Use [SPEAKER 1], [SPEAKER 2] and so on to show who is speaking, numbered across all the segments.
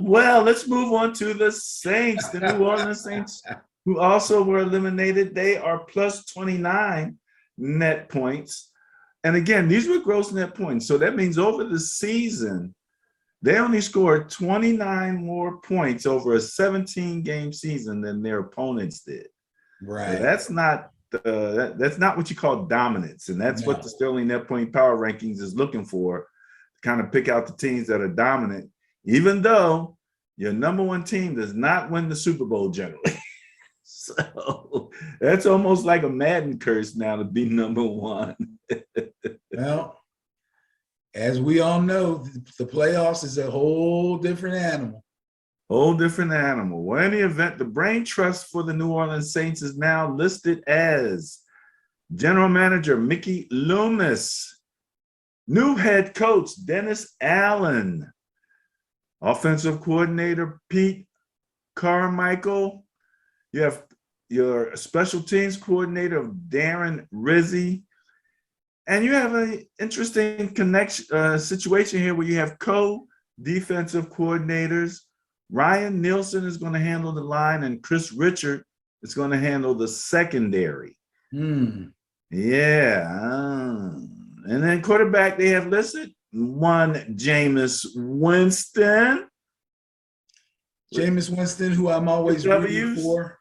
[SPEAKER 1] Well, let's move on to the Saints, the New Orleans Saints, who also were eliminated. They are plus 29 net points. And again, these were gross net points. So that means over the season, they only scored 29 more points over a 17-game season than their opponents did.
[SPEAKER 2] Right.
[SPEAKER 1] So that's not what you call dominance, and that's what the Sterling Net Point Power Rankings is looking for, to kind of pick out the teams that are dominant, even though your number one team does not win the Super Bowl generally. So that's almost like a Madden curse now to be number one.
[SPEAKER 2] Well, as we all know, the playoffs is a whole different animal.
[SPEAKER 1] Whole different animal. Well, in any event, the brain trust for the New Orleans Saints is now listed as General Manager Mickey Loomis, new head coach Dennis Allen, offensive coordinator Pete Carmichael. You have your special teams coordinator Darren Rizzi. And you have an interesting situation here where you have co-defensive coordinators. Ryan Nielsen is going to handle the line, and Chris Richard is going to handle the secondary. Yeah. And then quarterback they have listed one Jameis Winston.
[SPEAKER 2] Jameis Winston, who I'm always rooting for.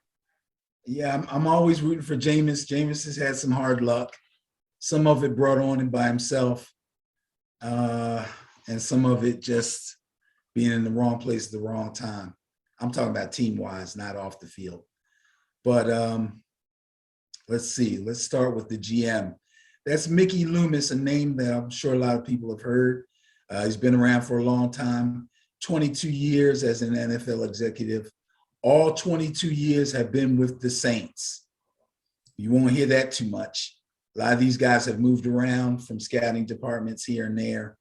[SPEAKER 2] Yeah, I'm always rooting for Jameis. Jameis has had some hard luck. Some of it brought on him by himself, and some of it just being in the wrong place at the wrong time. I'm talking about team-wise, not off the field. But let's see. Let's start with the GM. That's Mickey Loomis, a name that I'm sure a lot of people have heard. He's been around for a long time, 22 years as an NFL executive. All 22 years have been with the Saints. You won't hear that too much. A lot of these guys have moved around from scouting departments here and there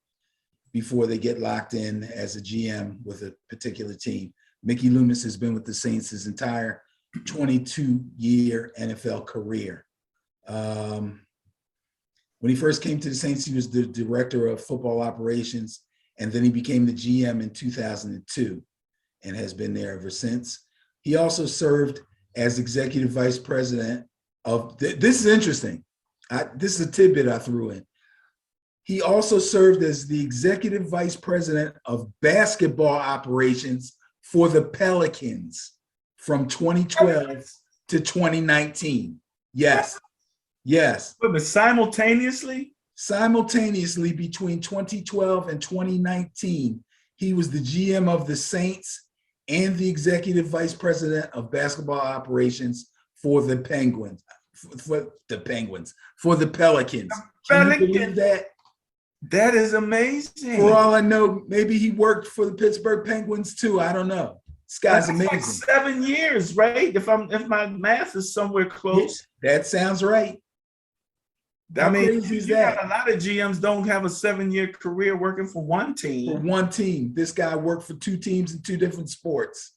[SPEAKER 2] before they get locked in as a GM with a particular team. Mickey Loomis has been with the Saints his entire 22-year NFL career. When he first came to the Saints, he was the director of football operations, and then he became the GM in 2002 and has been there ever since. He also served as executive vice president of, this is interesting. This is a tidbit I threw in. He also served as the executive vice president of basketball operations for the Pelicans from 2012 to 2019. Yes.
[SPEAKER 1] But simultaneously?
[SPEAKER 2] Simultaneously between 2012 and 2019, he was the GM of the Saints and the executive vice president of basketball operations for the Penguins. For the Pelicans. Can you believe that?
[SPEAKER 1] That is amazing.
[SPEAKER 2] For all I know, maybe he worked for the Pittsburgh Penguins too. I don't know. This guy's amazing.
[SPEAKER 1] Like 7 years, right? If my math is somewhere close.
[SPEAKER 2] Yeah, that sounds right.
[SPEAKER 1] How crazy is that? A lot of GMs don't have a 7-year career working for one team.
[SPEAKER 2] For one team. This guy worked for 2 teams in 2 different sports.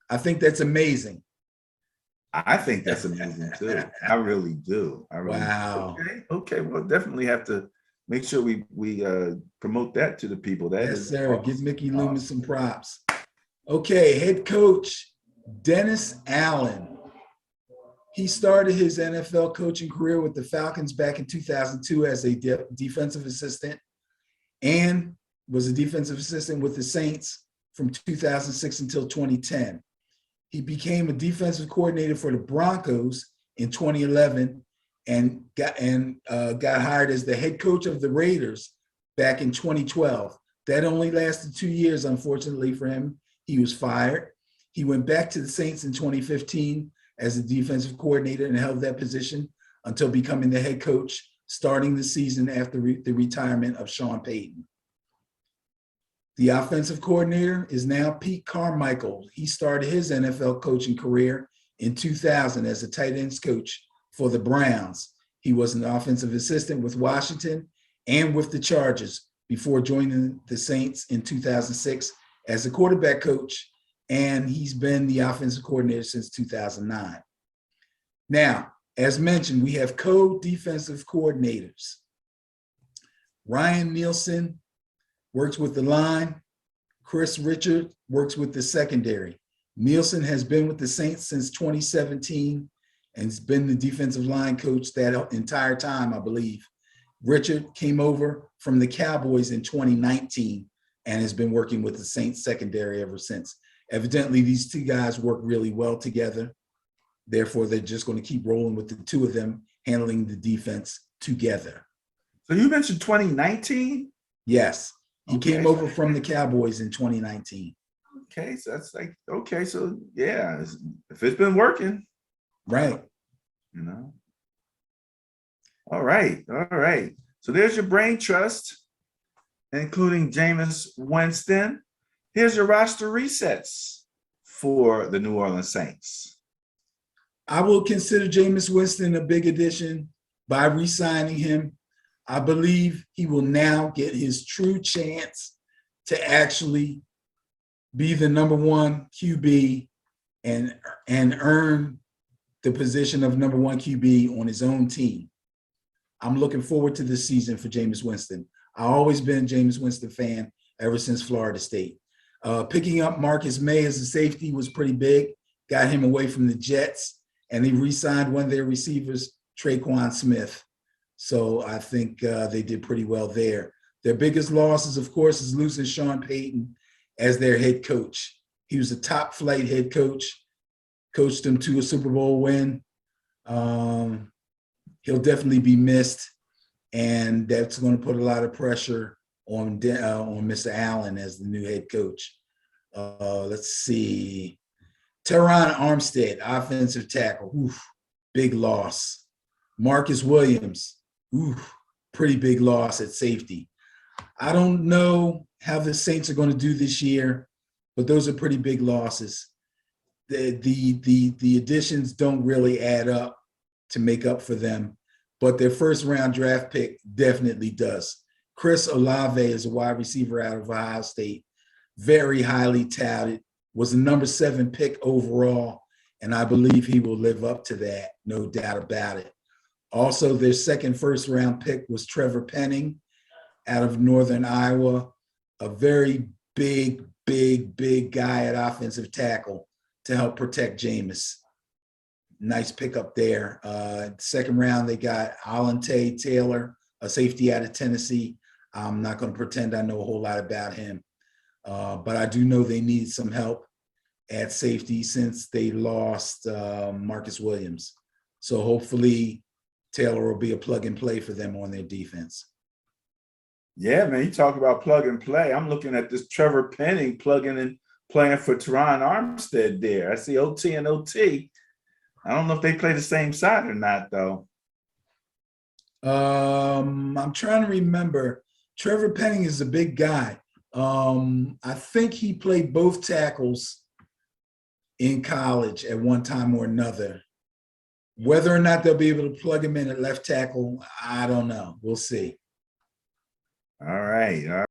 [SPEAKER 2] I think that's amazing.
[SPEAKER 1] I think that's amazing too. I really do.
[SPEAKER 2] Wow.
[SPEAKER 1] Okay. Well, definitely have to make sure we promote that to the people.
[SPEAKER 2] Yes, sir. Awesome. Give Mickey Loomis some props. Okay, head coach Dennis Allen. He started his NFL coaching career with the Falcons back in 2002 as a defensive assistant, and was a defensive assistant with the Saints from 2006 until 2010. He became a defensive coordinator for the Broncos in 2011 and got hired as the head coach of the Raiders back in 2012. That only lasted 2 years, unfortunately for him. He was fired. He went back to the Saints in 2015 as a defensive coordinator and held that position until becoming the head coach, starting the season after the retirement of Sean Payton. The offensive coordinator is now Pete Carmichael. He started his NFL coaching career in 2000 as a tight ends coach for the Browns. He was an offensive assistant with Washington and with the Chargers before joining the Saints in 2006 as a quarterback coach, and he's been the offensive coordinator since 2009. Now, as mentioned, we have co-defensive coordinators. Ryan Nielsen works with the line. Chris Richard works with the secondary. Nielsen has been with the Saints since 2017 and has been the defensive line coach that entire time, I believe. Richard came over from the Cowboys in 2019 and has been working with the Saints secondary ever since. Evidently, these two guys work really well together. Therefore, they're just going to keep rolling with the two of them handling the defense together.
[SPEAKER 1] So you mentioned 2019?
[SPEAKER 2] Yes. He
[SPEAKER 1] Okay.
[SPEAKER 2] came over from the Cowboys in 2019.
[SPEAKER 1] Okay, so that's like, okay, so yeah, if it's been working.
[SPEAKER 2] Right.
[SPEAKER 1] You know. All right. So there's your brain trust, including Jameis Winston. Here's your roster resets for the New Orleans Saints.
[SPEAKER 2] I will consider Jameis Winston a big addition by re-signing him. I believe he will now get his true chance to actually be the number one QB and earn the position of number one QB on his own team. I'm looking forward to this season for Jameis Winston. I've always been a Jameis Winston fan ever since Florida State. Picking up Marcus May as a safety was pretty big, got him away from the Jets, and he re-signed one of their receivers, Traquan Smith. So I think they did pretty well there. Their biggest losses, of course, is losing Sean Payton as their head coach. He was a top flight head coach, coached them to a Super Bowl win. He'll definitely be missed, and that's going to put a lot of pressure on Mr. Allen as the new head coach. Let's see. Teron Armstead, offensive tackle, oof, big loss. Marcus Williams, oof, pretty big loss at safety. I don't know how the Saints are going to do this year, but those are pretty big losses. The additions don't really add up to make up for them, but their first round draft pick definitely does. Chris Olave is a wide receiver out of Ohio State, very highly touted, was the number 7 pick overall, and I believe he will live up to that, no doubt about it. Also, their second first round pick was Trevor Penning out of Northern Iowa, a very big guy at offensive tackle to help protect Jameis. Nice pickup there. Second round, they got Alante Taylor, a safety out of Tennessee. I'm not going to pretend I know a whole lot about him, but I do know they need some help at safety since they lost Marcus Williams. So hopefully Taylor will be a plug and play for them on their defense.
[SPEAKER 1] Yeah, man, you talk about plug and play. I'm looking at this Trevor Penning plugging and playing for Teron Armstead there. I see OT and OT. I don't know if they play the same side or not, though.
[SPEAKER 2] I'm trying to remember. Trevor Penning is a big guy. I think he played both tackles in college at one time or another. Whether or not they'll be able to plug him in at left tackle, I don't know. We'll see.
[SPEAKER 1] All right.